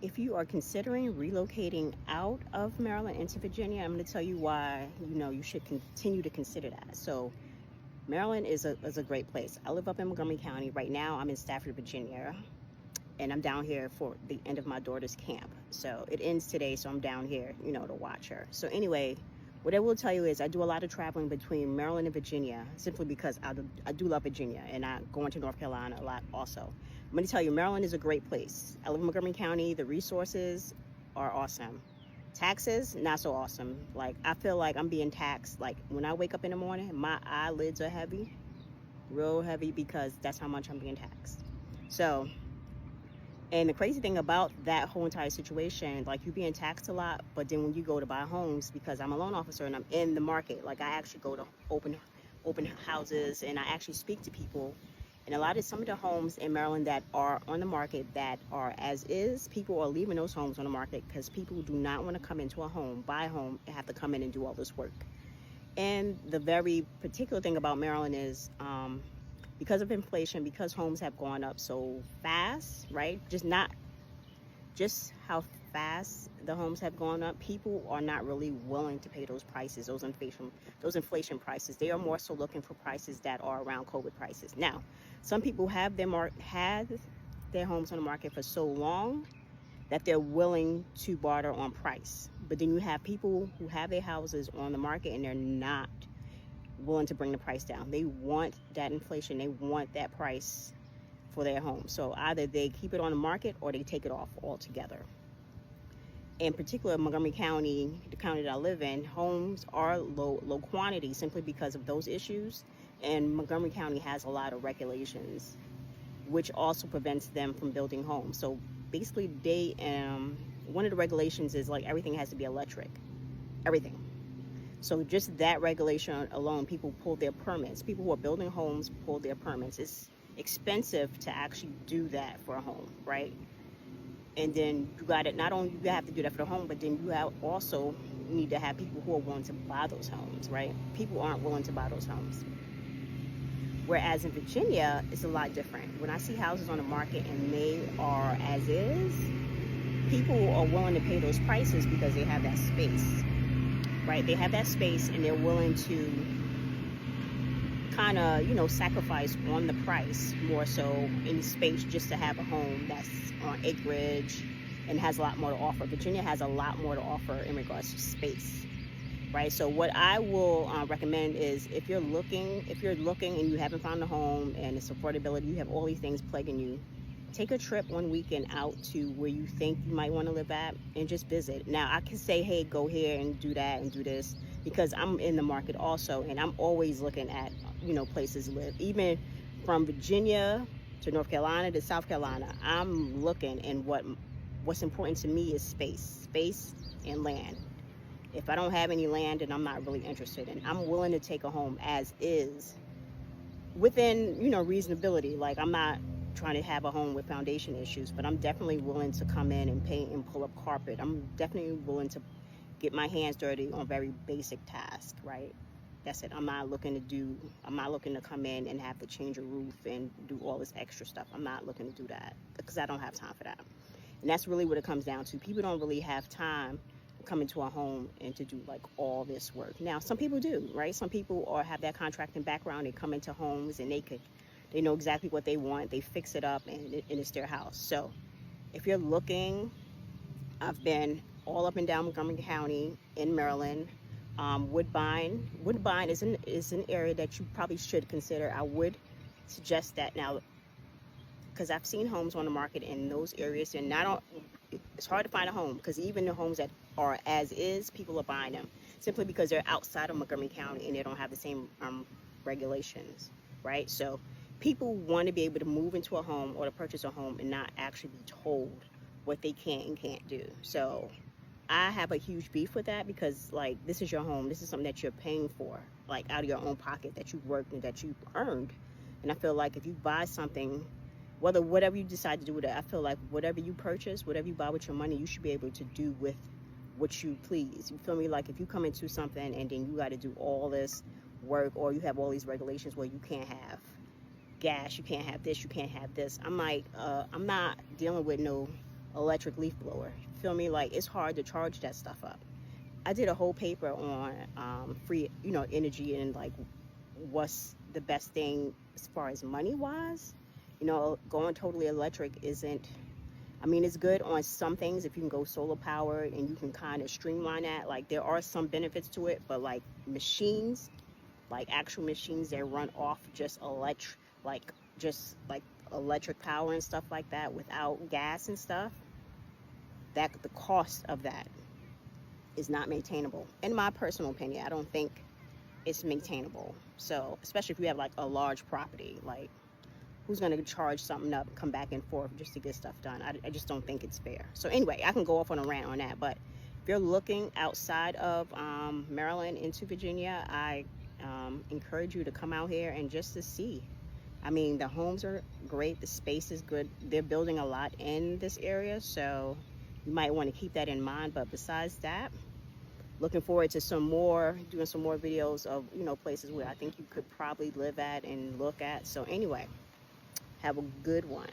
If you are considering relocating out of Maryland into Virginia, I'm going to tell you why, you should continue to consider that. So Maryland is a great place. I live up in Montgomery County. Right now I'm in Stafford, Virginia, and I'm down here for the end of my daughter's camp. So it ends today, so I'm down here, to watch her. So anyway, what I will tell you is I do a lot of traveling between Maryland and Virginia simply because I do love Virginia, and I go into North Carolina a lot also. I'm going to tell you, Maryland is a great place. I live in Montgomery County. The resources are awesome. Taxes, not so awesome. Like, I feel like I'm being taxed. Like, when I wake up in the morning, my eyelids are heavy, real heavy, because that's how much I'm being taxed. So, and the crazy thing about that whole entire situation, like, you being taxed a lot, but then when you go to buy homes, because I'm a loan officer and I'm in the market, like, I actually go to open houses, and I actually speak to people. And some of the homes in Maryland that are on the market that are as is, people are leaving those homes on the market because people do not want to come into a home, buy a home, and have to come in and do all this work. And the very particular thing about Maryland is, because of inflation, because homes have gone up so fast, right? Just how fast the homes have gone up, people are not really willing to pay those prices, those inflation prices. They are more so looking for prices that are around COVID prices. Now, some people had their homes on the market for so long that they're willing to barter on price. But then you have people who have their houses on the market and they're not willing to bring the price down. They want that inflation. They want that price for their home. So either they keep it on the market or they take it off altogether. In particular, Montgomery County, the county that I live in, homes are low quantity simply because of those issues. And Montgomery County has a lot of regulations, which also prevents them from building homes. So basically, one of the regulations is like everything has to be electric, everything. So just that regulation alone, people pull their permits. People who are building homes pull their permits. It's expensive to actually do that for a home, right? And then you got it. Not only you have to do that for the home, but then also need to have people who are willing to buy those homes, right? People aren't willing to buy those homes. Whereas in Virginia, it's a lot different. When I see houses on the market and they are as is, people are willing to pay those prices because they have that space, right? They have that space and they're willing to kind of, sacrifice on the price more so in space just to have a home that's on acreage and has a lot more to offer. Virginia has a lot more to offer in regards to space, right? So what I will recommend is if you're looking and you haven't found a home and it's affordability, you have all these things plaguing you, take a trip one weekend out to where you think you might want to live at and just visit. Now, I can say, hey, go here and do that and do this because I'm in the market also, and I'm always looking at, places to live. Even from Virginia to North Carolina to South Carolina, I'm looking, and what's important to me is space and land. If I don't have any land, then I'm not really interested in. I'm willing to take a home as is within, reasonability. Like, I'm not trying to have a home with foundation issues, but I'm definitely willing to come in and paint and pull up carpet. I'm definitely willing to get my hands dirty on very basic tasks, right? That's it. I'm not looking to come in and have to change a roof and do all this extra stuff. I'm not looking to do that because I don't have time for that. And that's really what it comes down to. People don't really have time to come into a home and to do like all this work. Now, some people do, right? Some people have that contracting background. They come into homes and they know exactly what they want. They fix it up and it's their house. So if you're looking, I've been all up and down Montgomery County in Maryland. Woodbine is an area that you probably should consider. I would suggest that now because I've seen homes on the market in those areas, and it's hard to find a home because even the homes that are as is, people are buying them simply because they're outside of Montgomery County and they don't have the same regulations, right? So people want to be able to move into a home or to purchase a home and not actually be told what they can and can't do. So I have a huge beef with that because, like, this is your home. This is something that you're paying for, like, out of your own pocket that you've worked and that you've earned. And I feel like if you buy something, whatever you decide to do with it, I feel like whatever you purchase, whatever you buy with your money, you should be able to do with what you please. You feel me? Like, if you come into something and then you got to do all this work, or you have all these regulations where you can't have gas, you can't have this, you can't have this. I'm like, I'm not dealing with no electric leaf blower. Feel me? Like, it's hard to charge that stuff up. I did a whole paper on free, energy, and like what's the best thing as far as money wise. Going totally electric isn't, I mean, it's good on some things if you can go solar powered and you can kind of streamline that. Like, there are some benefits to it, but like machines, like actual machines that run off just electric power and stuff like that without gas and stuff, that the cost of that is not maintainable. In my personal opinion, I don't think it's maintainable. So, especially if you have like a large property, like, who's going to charge something up, come back and forth just to get stuff done? I just don't think it's fair. So anyway, I can go off on a rant on that. But if you're looking outside of Maryland into Virginia, I encourage you to come out here and just to see. I mean, the homes are great. The space is good. They're building a lot in this area, so you might want to keep that in mind. But besides that, looking forward to doing some more videos of, places where I think you could probably live at and look at. So anyway, have a good one.